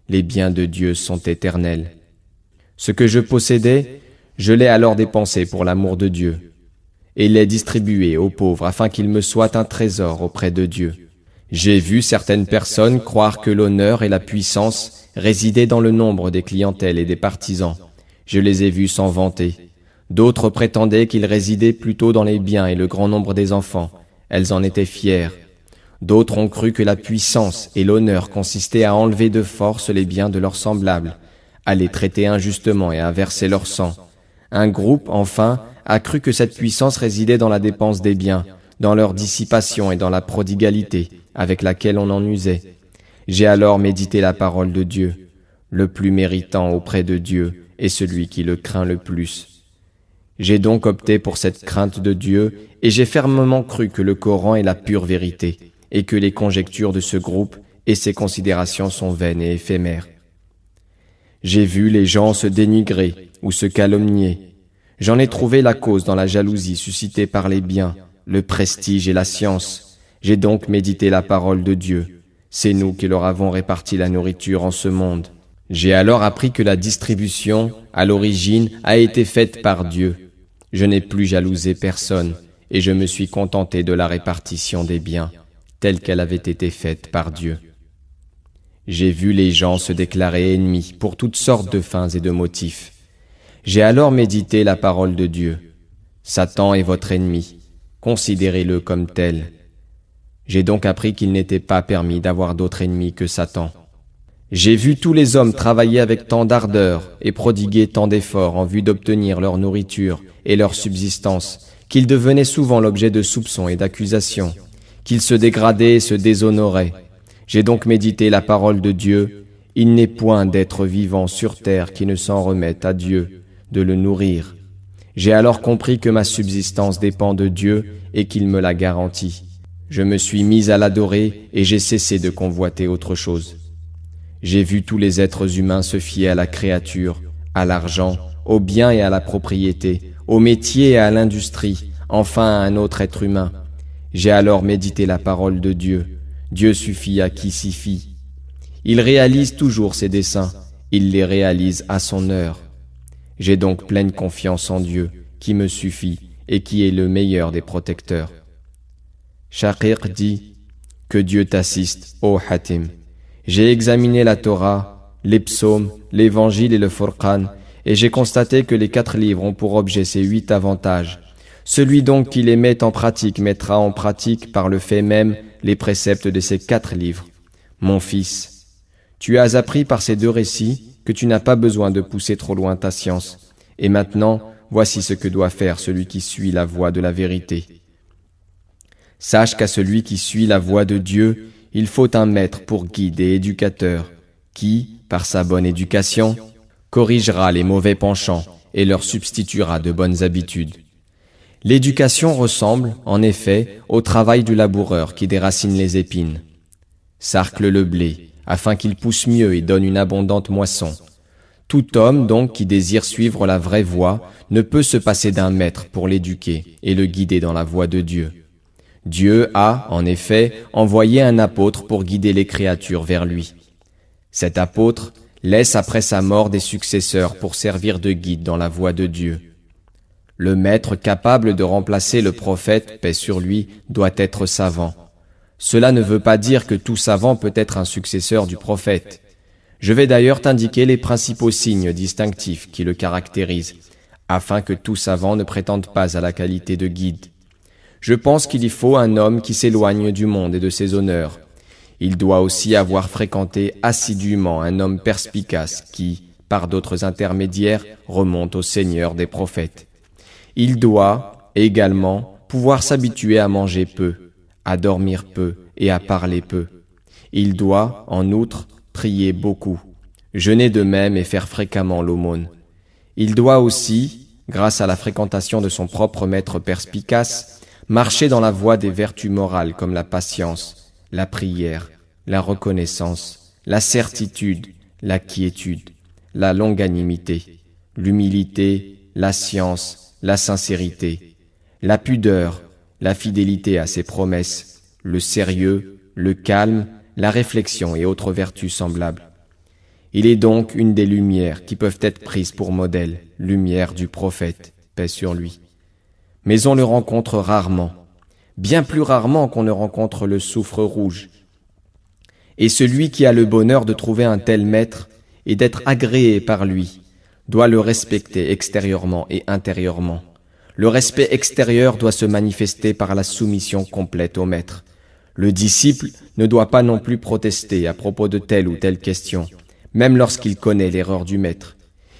les biens de Dieu sont éternels. Ce que je possédais, je l'ai alors dépensé pour l'amour de Dieu, et l'ai distribué aux pauvres afin qu'il me soit un trésor auprès de Dieu. J'ai vu certaines personnes croire que l'honneur et la puissance résidaient dans le nombre des clientèles et des partisans. Je les ai vus s'en vanter. D'autres prétendaient qu'ils résidaient plutôt dans les biens et le grand nombre des enfants. Elles en étaient fières. D'autres ont cru que la puissance et l'honneur consistaient à enlever de force les biens de leurs semblables, à les traiter injustement et à verser leur sang. Un groupe, enfin, a cru que cette puissance résidait dans la dépense des biens, dans leur dissipation et dans la prodigalité avec laquelle on en usait. J'ai alors médité la parole de Dieu. Le plus méritant auprès de Dieu est celui qui le craint le plus. J'ai donc opté pour cette crainte de Dieu et j'ai fermement cru que le Coran est la pure vérité et que les conjectures de ce groupe et ses considérations sont vaines et éphémères. J'ai vu les gens se dénigrer ou se calomnier. J'en ai trouvé la cause dans la jalousie suscitée par les biens, le prestige et la science. J'ai donc médité la parole de Dieu. C'est nous qui leur avons réparti la nourriture en ce monde. J'ai alors appris que la distribution, à l'origine, a été faite par Dieu. Je n'ai plus jalousé personne, et je me suis contenté de la répartition des biens, telle qu'elle avait été faite par Dieu. J'ai vu les gens se déclarer ennemis pour toutes sortes de fins et de motifs. J'ai alors médité la parole de Dieu. Satan est votre ennemi, considérez-le comme tel. J'ai donc appris qu'il n'était pas permis d'avoir d'autre ennemi que Satan. J'ai vu tous les hommes travailler avec tant d'ardeur et prodiguer tant d'efforts en vue d'obtenir leur nourriture et leur subsistance, qu'ils devenaient souvent l'objet de soupçons et d'accusations, qu'ils se dégradaient et se déshonoraient. J'ai donc médité la parole de Dieu. Il n'est point d'être vivant sur terre qui ne s'en remette à Dieu, de le nourrir. J'ai alors compris que ma subsistance dépend de Dieu et qu'il me la garantit. Je me suis mis à l'adorer et j'ai cessé de convoiter autre chose. J'ai vu tous les êtres humains se fier à la créature, à l'argent, aux biens et à la propriété, au métier et à l'industrie, enfin à un autre être humain. J'ai alors médité la parole de Dieu. Dieu suffit à qui s'y fie. Il réalise toujours ses desseins. Il les réalise à son heure. J'ai donc pleine confiance en Dieu, qui me suffit et qui est le meilleur des protecteurs. Shaqiq dit, que Dieu t'assiste, ô Hatim. J'ai examiné la Torah, les psaumes, l'évangile et le Furqan, et j'ai constaté que les 4 livres ont pour objet ces 8 avantages. Celui donc qui les met en pratique mettra en pratique par le fait même les préceptes de ces 4 livres. Mon fils, tu as appris par ces 2 récits que tu n'as pas besoin de pousser trop loin ta science. Et maintenant, voici ce que doit faire celui qui suit la voie de la vérité. Sache qu'à celui qui suit la voie de Dieu, il faut un maître pour guide et éducateur, qui, par sa bonne éducation, corrigera les mauvais penchants et leur substituera de bonnes habitudes. L'éducation ressemble, en effet, au travail du laboureur qui déracine les épines. Sarcle le blé, afin qu'il pousse mieux et donne une abondante moisson. Tout homme, donc, qui désire suivre la vraie voie, ne peut se passer d'un maître pour l'éduquer et le guider dans la voie de Dieu. Dieu a, en effet, envoyé un apôtre pour guider les créatures vers lui. Cet apôtre laisse après sa mort des successeurs pour servir de guide dans la voie de Dieu. Le maître capable de remplacer le prophète, paix sur lui, doit être savant. Cela ne veut pas dire que tout savant peut être un successeur du prophète. Je vais d'ailleurs t'indiquer les principaux signes distinctifs qui le caractérisent, afin que tout savant ne prétende pas à la qualité de guide. Je pense qu'il y faut un homme qui s'éloigne du monde et de ses honneurs. Il doit aussi avoir fréquenté assidûment un homme perspicace qui, par d'autres intermédiaires, remonte au Seigneur des prophètes. Il doit, également, pouvoir s'habituer à manger peu, à dormir peu et à parler peu. Il doit, en outre, prier beaucoup, jeûner de même et faire fréquemment l'aumône. Il doit aussi, grâce à la fréquentation de son propre maître perspicace, marcher dans la voie des vertus morales comme la patience, la prière, la reconnaissance, la certitude, la quiétude, la longanimité, l'humilité, la science, la sincérité, la pudeur, la fidélité à ses promesses, le sérieux, le calme, la réflexion et autres vertus semblables. Il est donc une des lumières qui peuvent être prises pour modèle, lumière du prophète, paix sur lui. Mais on le rencontre rarement, bien plus rarement qu'on ne rencontre le soufre rouge. Et celui qui a le bonheur de trouver un tel maître et d'être agréé par lui, doit le respecter extérieurement et intérieurement. Le respect extérieur doit se manifester par la soumission complète au maître. Le disciple ne doit pas non plus protester à propos de telle ou telle question, même lorsqu'il connaît l'erreur du maître.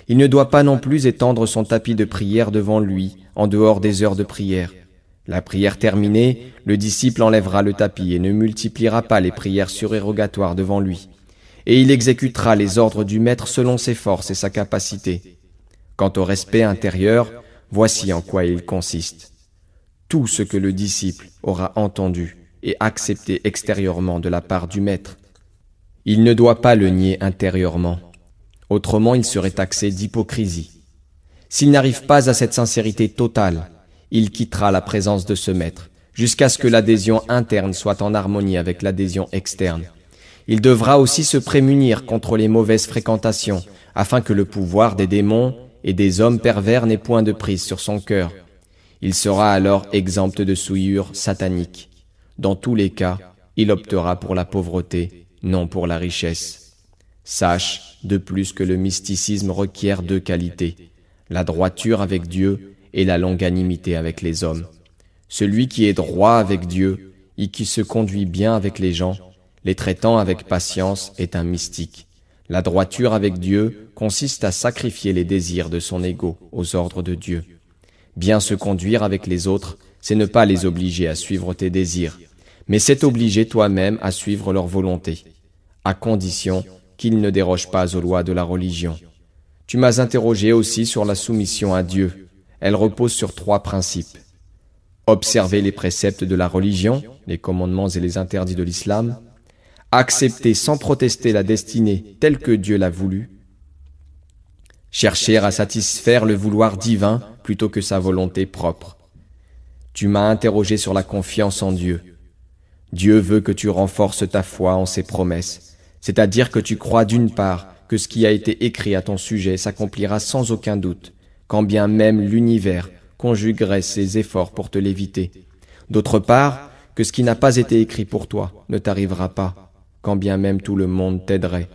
Il ne doit pas non plus étendre son tapis de prière devant lui, en dehors des heures de prière. La prière terminée, le disciple enlèvera le tapis et ne multipliera pas les prières surérogatoires devant lui. Et il exécutera les ordres du maître selon ses forces et sa capacité. Quant au respect intérieur, voici en quoi il consiste. Tout ce que le disciple aura entendu et accepté extérieurement de la part du maître, il ne doit pas le nier intérieurement. Autrement, il serait taxé d'hypocrisie. S'il n'arrive pas à cette sincérité totale, il quittera la présence de ce maître, jusqu'à ce que l'adhésion interne soit en harmonie avec l'adhésion externe. Il devra aussi se prémunir contre les mauvaises fréquentations, afin que le pouvoir des démons et des hommes pervers n'ait point de prise sur son cœur. Il sera alors exempt de souillures sataniques. Dans tous les cas, il optera pour la pauvreté, non pour la richesse. Sache, de plus, que le mysticisme requiert 2 qualités, la droiture avec Dieu et la longanimité avec les hommes. Celui qui est droit avec Dieu et qui se conduit bien avec les gens, les traitant avec patience, est un mystique. La droiture avec Dieu consiste à sacrifier les désirs de son ego aux ordres de Dieu. Bien se conduire avec les autres, c'est ne pas les obliger à suivre tes désirs, mais c'est obliger toi-même à suivre leur volonté, à condition qu'ils ne dérogent pas aux lois de la religion. Tu m'as interrogé aussi sur la soumission à Dieu. Elle repose sur 3 principes. Observer les préceptes de la religion, les commandements et les interdits de l'islam. Accepter sans protester la destinée telle que Dieu l'a voulu. Chercher à satisfaire le vouloir divin plutôt que sa volonté propre. Tu m'as interrogé sur la confiance en Dieu. Dieu veut que tu renforces ta foi en ses promesses, c'est-à-dire que tu crois d'une part que ce qui a été écrit à ton sujet s'accomplira sans aucun doute, quand bien même l'univers conjuguerait ses efforts pour te l'éviter. D'autre part, que ce qui n'a pas été écrit pour toi ne t'arrivera pas, quand bien même tout le monde t'aiderait.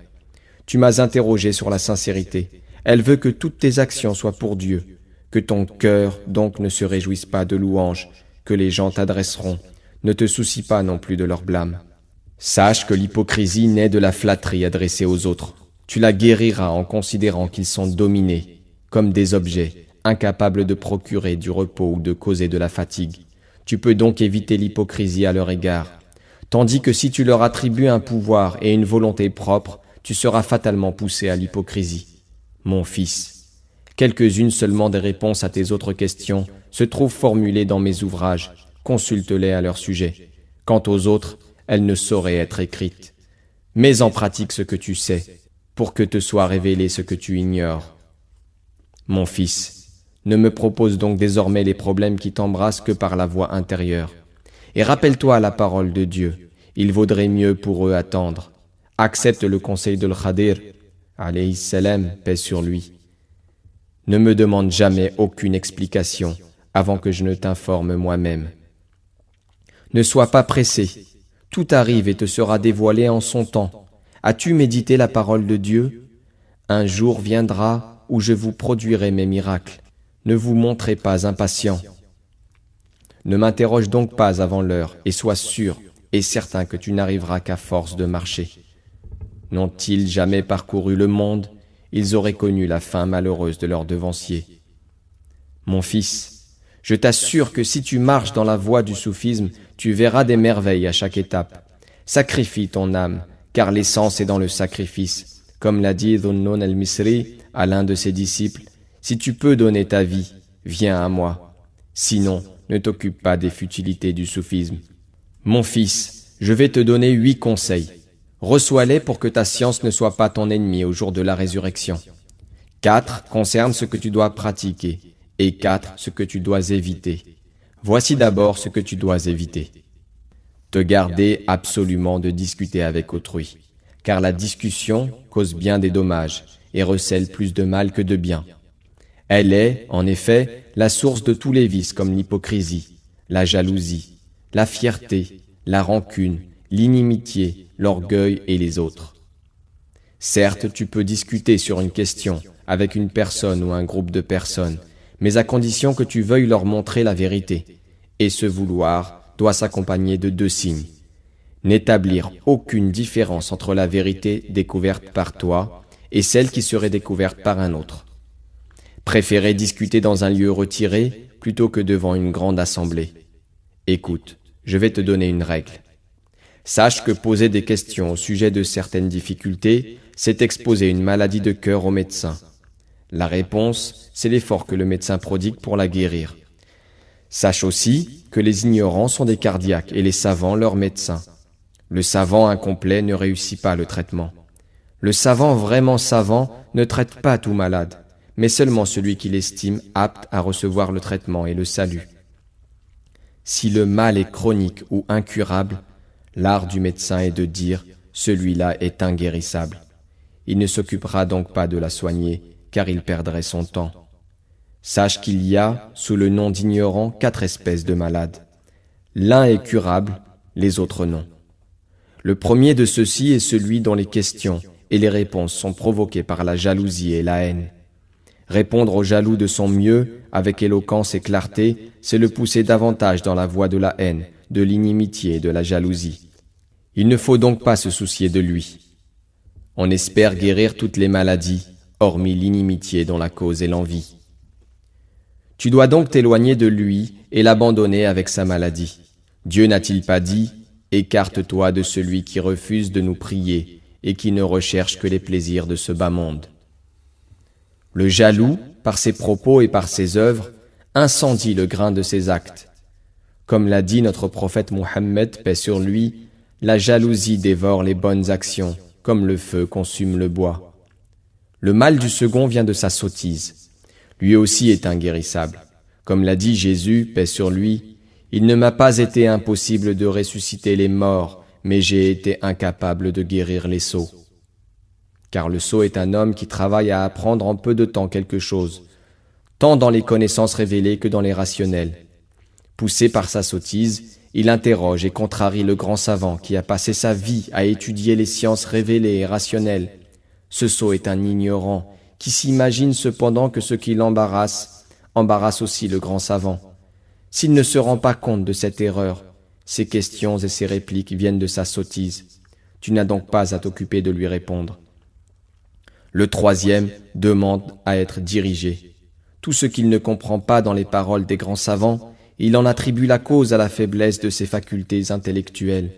Tu m'as interrogé sur la sincérité. Elle veut que toutes tes actions soient pour Dieu, que ton cœur donc ne se réjouisse pas de louanges que les gens t'adresseront. Ne te soucie pas non plus de leur blâme. Sache que l'hypocrisie naît de la flatterie adressée aux autres. Tu la guériras en considérant qu'ils sont dominés, comme des objets, incapables de procurer du repos ou de causer de la fatigue. Tu peux donc éviter l'hypocrisie à leur égard. Tandis que si tu leur attribues un pouvoir et une volonté propre, tu seras fatalement poussé à l'hypocrisie. Mon fils, quelques-unes seulement des réponses à tes autres questions se trouvent formulées dans mes ouvrages. Consulte-les à leur sujet. Quant aux autres, elles ne sauraient être écrites. Mets en pratique ce que tu sais, pour que te soit révélé ce que tu ignores. Mon fils, ne me propose donc désormais les problèmes qui t'embrassent que par la voie intérieure. Et rappelle-toi la parole de Dieu, il vaudrait mieux pour eux attendre. Accepte le conseil de l'Khadir, alayhi salam, paix sur lui. Ne me demande jamais aucune explication avant que je ne t'informe moi-même. Ne sois pas pressé, tout arrive et te sera dévoilé en son temps. As-tu médité la parole de Dieu? Un jour viendra où je vous produirai mes miracles. Ne vous montrez pas impatients. Ne m'interroge donc pas avant l'heure, et sois sûr et certain que tu n'arriveras qu'à force de marcher. N'ont-ils jamais parcouru le monde? Ils auraient connu la fin malheureuse de leurs devanciers. Mon fils, je t'assure que si tu marches dans la voie du soufisme, tu verras des merveilles à chaque étape. Sacrifie ton âme, car l'essence est dans le sacrifice. Comme l'a dit Dhunnun al-Misri à l'un de ses disciples, si tu peux donner ta vie, viens à moi. Sinon, ne t'occupe pas des futilités du soufisme. Mon fils, je vais te donner 8 conseils. Reçois-les pour que ta science ne soit pas ton ennemi au jour de la résurrection. 4 concernent ce que tu dois pratiquer, et 4 ce que tu dois éviter. Voici d'abord ce que tu dois éviter. Te garder absolument de discuter avec autrui, car la discussion cause bien des dommages et recèle plus de mal que de bien. Elle est, en effet, la source de tous les vices comme l'hypocrisie, la jalousie, la fierté, la rancune, l'inimitié, l'orgueil et les autres. Certes, tu peux discuter sur une question avec une personne ou un groupe de personnes, mais à condition que tu veuilles leur montrer la vérité. Et ce vouloir doit s'accompagner de 2 signes. N'établir aucune différence entre la vérité découverte par toi et celle qui serait découverte par un autre. Préférer discuter dans un lieu retiré plutôt que devant une grande assemblée. Écoute, je vais te donner une règle. Sache que poser des questions au sujet de certaines difficultés, c'est exposer une maladie de cœur au médecin. La réponse, c'est l'effort que le médecin prodigue pour la guérir. Sache aussi que les ignorants sont des cardiaques et les savants leurs médecins. Le savant incomplet ne réussit pas le traitement. Le savant vraiment savant ne traite pas tout malade, mais seulement celui qu'il estime apte à recevoir le traitement et le salut. Si le mal est chronique ou incurable, l'art du médecin est de dire « celui-là est inguérissable ». Il ne s'occupera donc pas de la soigner, car il perdrait son temps. Sache qu'il y a, sous le nom d'ignorant, 4 espèces de malades. L'un est curable, les autres non. Le premier de ceux-ci est celui dont les questions et les réponses sont provoquées par la jalousie et la haine. Répondre au jaloux de son mieux, avec éloquence et clarté, c'est le pousser davantage dans la voie de la haine, de l'inimitié et de la jalousie. Il ne faut donc pas se soucier de lui. On espère guérir toutes les maladies, hormis l'inimitié dont la cause est l'envie. Tu dois donc t'éloigner de lui et l'abandonner avec sa maladie. Dieu n'a-t-il pas dit « Écarte-toi de celui qui refuse de nous prier et qui ne recherche que les plaisirs de ce bas monde ». Le jaloux, par ses propos et par ses œuvres, incendie le grain de ses actes. Comme l'a dit notre prophète Mohammed, paix sur lui, la jalousie dévore les bonnes actions, comme le feu consume le bois. Le mal du second vient de sa sottise. Lui aussi est inguérissable. Comme l'a dit Jésus, paix sur lui, Il ne m'a pas été impossible de ressusciter les morts, mais j'ai été incapable de guérir les sots. Car le sot est un homme qui travaille à apprendre en peu de temps quelque chose, tant dans les connaissances révélées que dans les rationnelles. Poussé par sa sottise, il interroge et contrarie le grand savant qui a passé sa vie à étudier les sciences révélées et rationnelles. Ce sot est un ignorant qui s'imagine cependant que ce qui l'embarrasse embarrasse aussi le grand savant. S'il ne se rend pas compte de cette erreur, ses questions et ses répliques viennent de sa sottise. Tu n'as donc pas à t'occuper de lui répondre. Le troisième demande à être dirigé. Tout ce qu'il ne comprend pas dans les paroles des grands savants, il en attribue la cause à la faiblesse de ses facultés intellectuelles.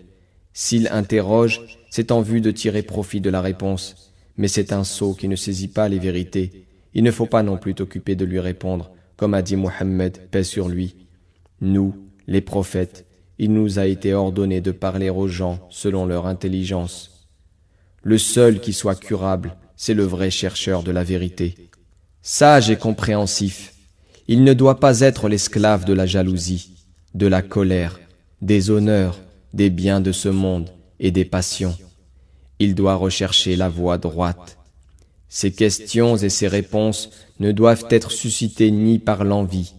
S'il interroge, c'est en vue de tirer profit de la réponse, mais c'est un sot qui ne saisit pas les vérités. Il ne faut pas non plus t'occuper de lui répondre, comme a dit Mohammed, paix sur lui. Nous, les prophètes, il nous a été ordonné de parler aux gens selon leur intelligence. Le seul qui soit curable, c'est le vrai chercheur de la vérité. Sage et compréhensif, il ne doit pas être l'esclave de la jalousie, de la colère, des honneurs, des biens de ce monde et des passions. Il doit rechercher la voie droite. Ses questions et ses réponses ne doivent être suscitées ni par l'envie,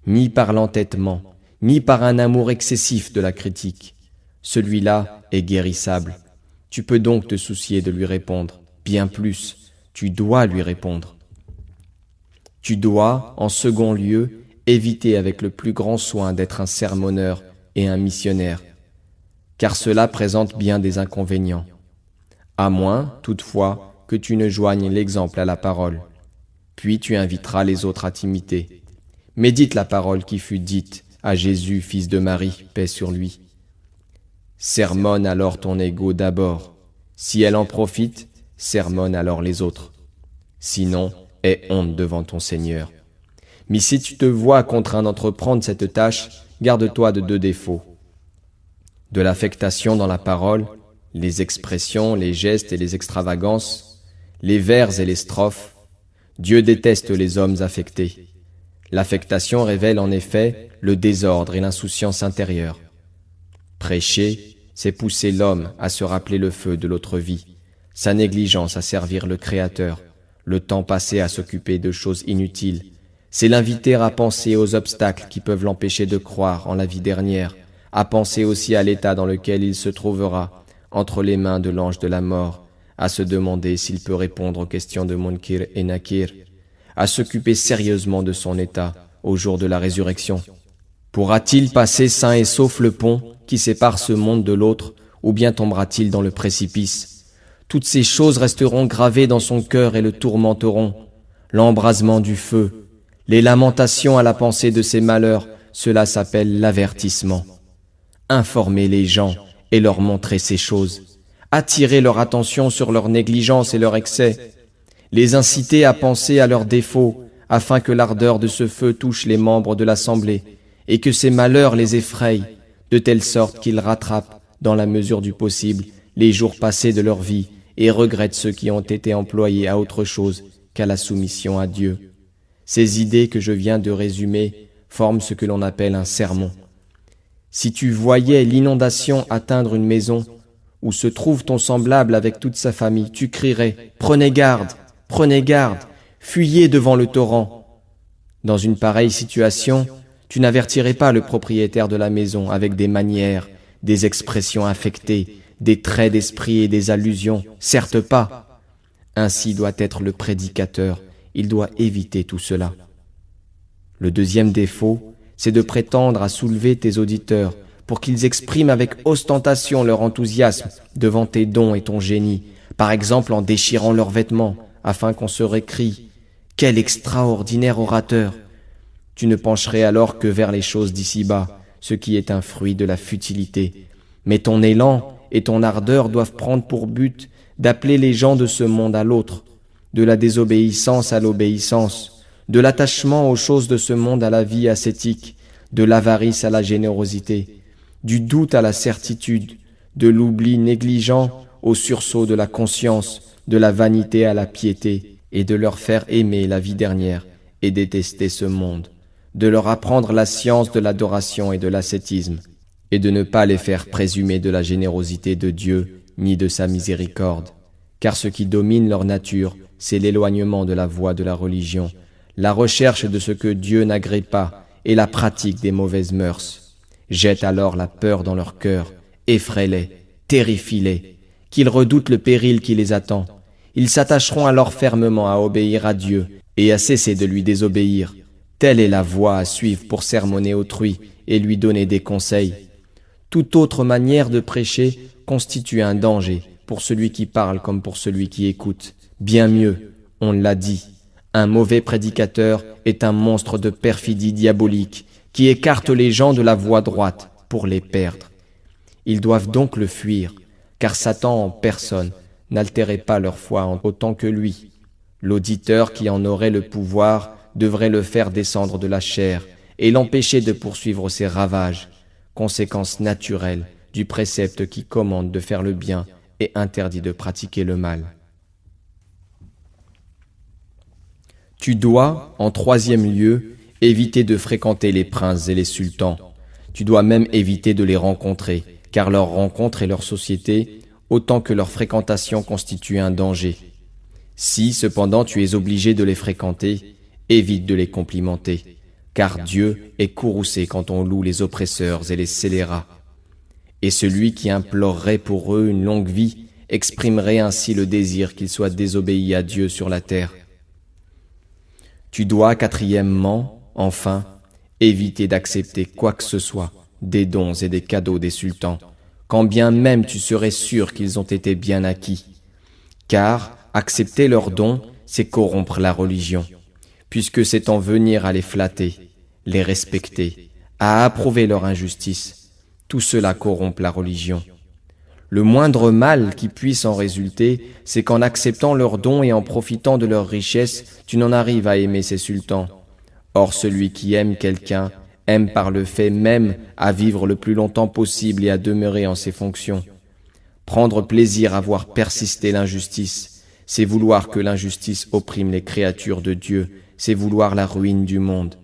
ni par l'entêtement, ni par un amour excessif de la critique. Celui-là est guérissable. Tu peux donc te soucier de lui répondre. Bien plus, tu dois lui répondre. Tu dois, en second lieu, éviter avec le plus grand soin d'être un sermonneur et un missionnaire, car cela présente bien des inconvénients, à moins, toutefois, que tu ne joignes l'exemple à la parole. Puis tu inviteras les autres à t'imiter. Médite la parole qui fut dite à Jésus, fils de Marie, paix sur lui. Sermonne alors ton ego d'abord. Si elle en profite, sermonne alors les autres. Sinon, aie honte devant ton Seigneur. Mais si tu te vois contraint d'entreprendre cette tâche, garde-toi de deux défauts. De l'affectation dans la parole, les expressions, les gestes et les extravagances, les vers et les strophes. Dieu déteste les hommes affectés. L'affectation révèle en effet le désordre et l'insouciance intérieure. Prêcher, c'est pousser l'homme à se rappeler le feu de l'autre vie, sa négligence à servir le Créateur, le temps passé à s'occuper de choses inutiles. C'est l'inviter à penser aux obstacles qui peuvent l'empêcher de croire en la vie dernière, à penser aussi à l'état dans lequel il se trouvera entre les mains de l'ange de la mort, à se demander s'il peut répondre aux questions de Munkir et Nakir, à s'occuper sérieusement de son état au jour de la résurrection. Pourra-t-il passer sain et sauf le pont qui sépare ce monde de l'autre, ou bien tombera-t-il dans le précipice? Toutes ces choses resteront gravées dans son cœur et le tourmenteront. L'embrasement du feu, les lamentations à la pensée de ses malheurs, cela s'appelle l'avertissement. Informer les gens et leur montrer ces choses, attirer leur attention sur leur négligence et leur excès, les inciter à penser à leurs défauts, afin que l'ardeur de ce feu touche les membres de l'assemblée, et que ces malheurs les effrayent, de telle sorte qu'ils rattrapent, dans la mesure du possible, les jours passés de leur vie, et regrettent ceux qui ont été employés à autre chose qu'à la soumission à Dieu. Ces idées que je viens de résumer forment ce que l'on appelle un sermon. Si tu voyais l'inondation atteindre une maison, où se trouve ton semblable avec toute sa famille, tu crierais « Prenez garde, fuyez devant le torrent !» Dans une pareille situation, tu n'avertirais pas le propriétaire de la maison avec des manières, des expressions affectées, des traits d'esprit et des allusions, certes pas. Ainsi doit être le prédicateur, il doit éviter tout cela. Le deuxième défaut, c'est de prétendre à soulever tes auditeurs pour qu'ils expriment avec ostentation leur enthousiasme devant tes dons et ton génie, par exemple en déchirant leurs vêtements, afin qu'on se récrie « Quel extraordinaire orateur !» Tu ne pencherais alors que vers les choses d'ici-bas, ce qui est un fruit de la futilité. Mais ton élan et ton ardeur doivent prendre pour but d'appeler les gens de ce monde à l'autre, de la désobéissance à l'obéissance, de l'attachement aux choses de ce monde à la vie ascétique, de l'avarice à la générosité, du doute à la certitude, de l'oubli négligent au sursaut de la conscience, de la vanité à la piété, et de leur faire aimer la vie dernière et détester ce monde. de leur apprendre la science de l'adoration et de l'ascétisme, et de ne pas les faire présumer de la générosité de Dieu ni de sa miséricorde, car ce qui domine leur nature, c'est l'éloignement de la voie de la religion, la recherche de ce que Dieu n'agrée pas et la pratique des mauvaises mœurs. Jette alors la peur dans leur cœur, effraie-les, terrifie-les, qu'ils redoutent le péril qui les attend. Ils s'attacheront alors fermement à obéir à Dieu et à cesser de lui désobéir. Telle est la voie à suivre pour sermonner autrui et lui donner des conseils. Toute autre manière de prêcher constitue un danger pour celui qui parle comme pour celui qui écoute. Bien mieux, on l'a dit, un mauvais prédicateur est un monstre de perfidie diabolique qui écarte les gens de la voie droite pour les perdre. Ils doivent donc le fuir, car Satan en personne n'altérait pas leur foi autant que lui. L'auditeur qui en aurait le pouvoir devrait le faire descendre de la chair et l'empêcher de poursuivre ses ravages, conséquence naturelle du précepte qui commande de faire le bien et interdit de pratiquer le mal. Tu dois, en troisième lieu, éviter de fréquenter les princes et les sultans. Tu dois même éviter de les rencontrer, car leur rencontre et leur société, autant que leur fréquentation constituent un danger. Si, cependant, tu es obligé de les fréquenter, évite de les complimenter, car Dieu est courroucé quand on loue les oppresseurs et les scélérats. Et celui qui implorerait pour eux une longue vie exprimerait ainsi le désir qu'ils soient désobéis à Dieu sur la terre. Tu dois, quatrièmement, enfin, éviter d'accepter quoi que ce soit des dons et des cadeaux des sultans, quand bien même tu serais sûr qu'ils ont été bien acquis. Car accepter leurs dons, c'est corrompre la religion, puisque c'est en venir à les flatter, les respecter, à approuver leur injustice. Tout cela corrompt la religion. Le moindre mal qui puisse en résulter, c'est qu'en acceptant leurs dons et en profitant de leurs richesses, tu n'en arrives à aimer ces sultans. Or celui qui aime quelqu'un, aime par le fait même à vivre le plus longtemps possible et à demeurer en ses fonctions. Prendre plaisir à voir persister l'injustice, c'est vouloir que l'injustice opprime les créatures de Dieu, c'est vouloir la ruine du monde.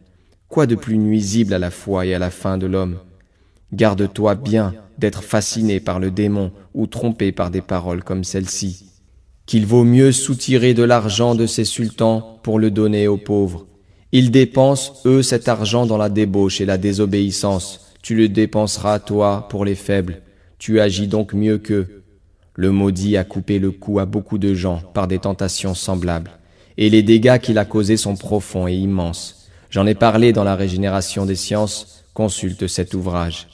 Quoi de plus nuisible à la foi et à la fin de l'homme? Garde-toi bien d'être fasciné par le démon ou trompé par des paroles comme celle-ci. Qu'il vaut mieux soutirer de l'argent de ces sultans pour le donner aux pauvres. Ils dépensent, eux, cet argent dans la débauche et la désobéissance. Tu le dépenseras, toi, pour les faibles. Tu agis donc mieux qu'eux. Le maudit a coupé le cou à beaucoup de gens par des tentations semblables. Et les dégâts qu'il a causés sont profonds et immenses. J'en ai parlé dans la régénération des sciences. Consulte cet ouvrage.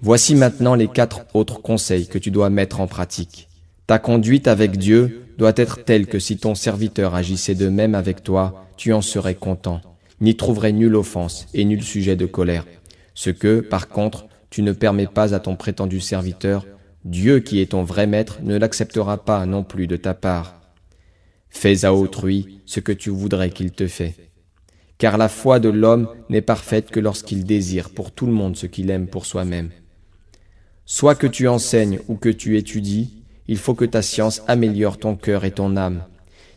Voici maintenant les 4 autres conseils que tu dois mettre en pratique. Ta conduite avec Dieu doit être telle que si ton serviteur agissait de même avec toi, tu en serais content, n'y trouverais nulle offense et nul sujet de colère. Ce que, par contre, tu ne permets pas à ton prétendu serviteur, Dieu qui est ton vrai maître ne l'acceptera pas non plus de ta part. Fais à autrui ce que tu voudrais qu'il te fait. Car la foi de l'homme n'est parfaite que lorsqu'il désire pour tout le monde ce qu'il aime pour soi-même. Soit que tu enseignes ou que tu étudies, il faut que ta science améliore ton cœur et ton âme.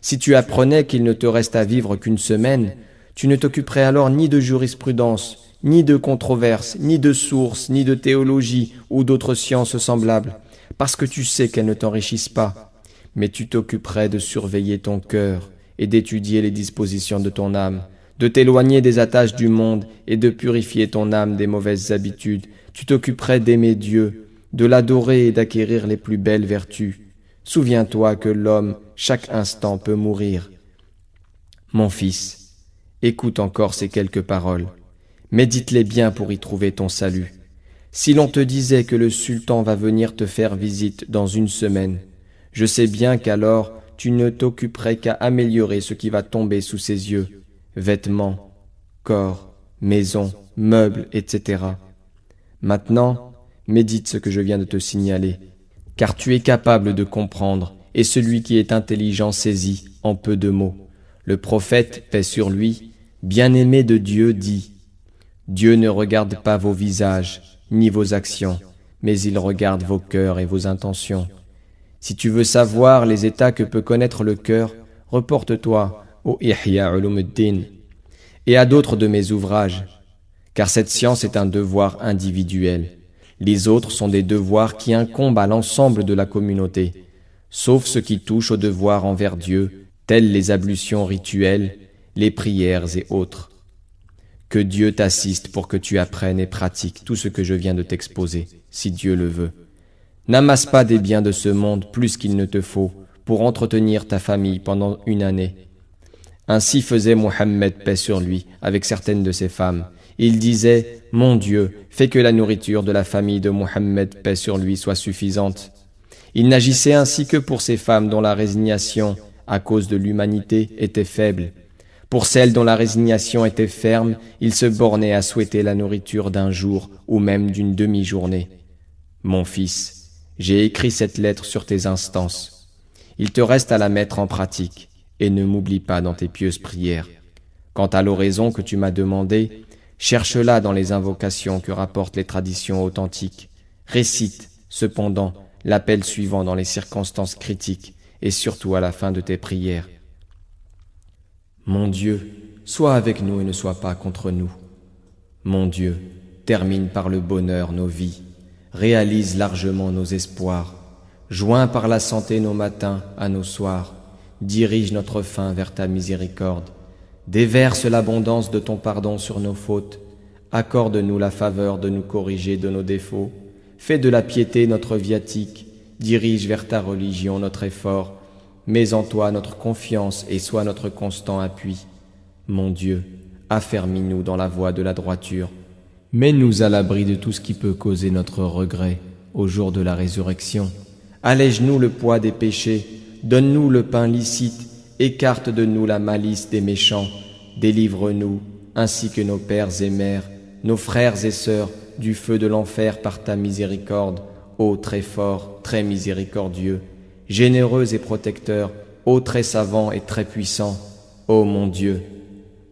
Si tu apprenais qu'il ne te reste à vivre qu'une semaine, tu ne t'occuperais alors ni de jurisprudence, ni de controverses, ni de sources, ni de théologie ou d'autres sciences semblables, parce que tu sais qu'elles ne t'enrichissent pas. Mais tu t'occuperais de surveiller ton cœur et d'étudier les dispositions de ton âme, de t'éloigner des attaches du monde et de purifier ton âme des mauvaises habitudes. Tu t'occuperais d'aimer Dieu, de l'adorer et d'acquérir les plus belles vertus. Souviens-toi que l'homme, chaque instant, peut mourir. Mon fils, écoute encore ces quelques paroles. Médite-les bien pour y trouver ton salut. Si l'on te disait que le sultan va venir te faire visite dans une semaine, je sais bien qu'alors tu ne t'occuperais qu'à améliorer ce qui va tomber sous ses yeux, vêtements, corps, maisons, meubles, etc. Maintenant, médite ce que je viens de te signaler, car tu es capable de comprendre, et celui qui est intelligent saisit en peu de mots. Le prophète, paix sur lui, bien-aimé de Dieu, dit « Dieu ne regarde pas vos visages, ni vos actions, mais il regarde vos cœurs et vos intentions. Si tu veux savoir les états que peut connaître le cœur, reporte-toi au Ihya Ulumuddin. et à d'autres de mes ouvrages, car cette science est un devoir individuel. Les autres sont des devoirs qui incombent à l'ensemble de la communauté, sauf ce qui touche aux devoirs envers Dieu, tels les ablutions rituelles, les prières et autres. Que Dieu t'assiste pour que tu apprennes et pratiques tout ce que je viens de t'exposer, si Dieu le veut. N'amasse pas des biens de ce monde plus qu'il ne te faut pour entretenir ta famille pendant une année. Ainsi faisait Mohammed, paix sur lui, avec certaines de ses femmes. Il disait, « Mon Dieu, fais que la nourriture de la famille de Mohammed, paix sur lui, soit suffisante. » Il n'agissait ainsi que pour ces femmes dont la résignation, à cause de l'humanité, était faible. Pour celles dont la résignation était ferme, il se bornait à souhaiter la nourriture d'un jour ou même d'une demi-journée. Mon fils, j'ai écrit cette lettre sur tes instances. Il te reste à la mettre en pratique et ne m'oublie pas dans tes pieuses prières. Quant à l'oraison que tu m'as demandée, cherche-la dans les invocations que rapportent les traditions authentiques. Récite, cependant, l'appel suivant dans les circonstances critiques et surtout à la fin de tes prières. Mon Dieu, sois avec nous et ne sois pas contre nous. Mon Dieu, termine par le bonheur nos vies, réalise largement nos espoirs, joins par la santé nos matins à nos soirs, dirige notre fin vers ta miséricorde, déverse l'abondance de ton pardon sur nos fautes, accorde-nous la faveur de nous corriger de nos défauts, fais de la piété notre viatique, dirige vers ta religion notre effort, mets en toi notre confiance et sois notre constant appui. Mon Dieu, affermis-nous dans la voie de la droiture, mets-nous à l'abri de tout ce qui peut causer notre regret au jour de la résurrection, allège-nous le poids des péchés, donne-nous le pain licite, écarte de nous la malice des méchants, délivre-nous, ainsi que nos pères et mères, nos frères et sœurs, du feu de l'enfer par ta miséricorde, ô très fort, très miséricordieux, généreux et protecteur, ô très savant et très puissant, ô mon Dieu,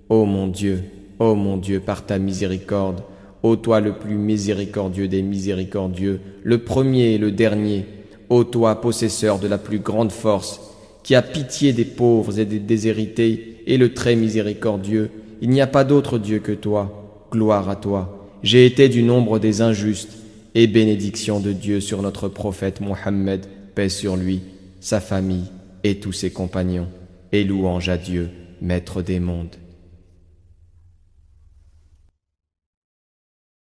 ô mon Dieu, ô mon Dieu, par ta miséricorde, ô toi le plus miséricordieux des miséricordieux, le premier et le dernier, ô toi possesseur de la plus grande force, qui a pitié des pauvres et des déshérités, et le très miséricordieux, il n'y a pas d'autre Dieu que toi, gloire à toi. J'ai été du nombre des injustes, et bénédiction de Dieu sur notre prophète Mohammed, paix sur lui, sa famille et tous ses compagnons, et louange à Dieu, maître des mondes.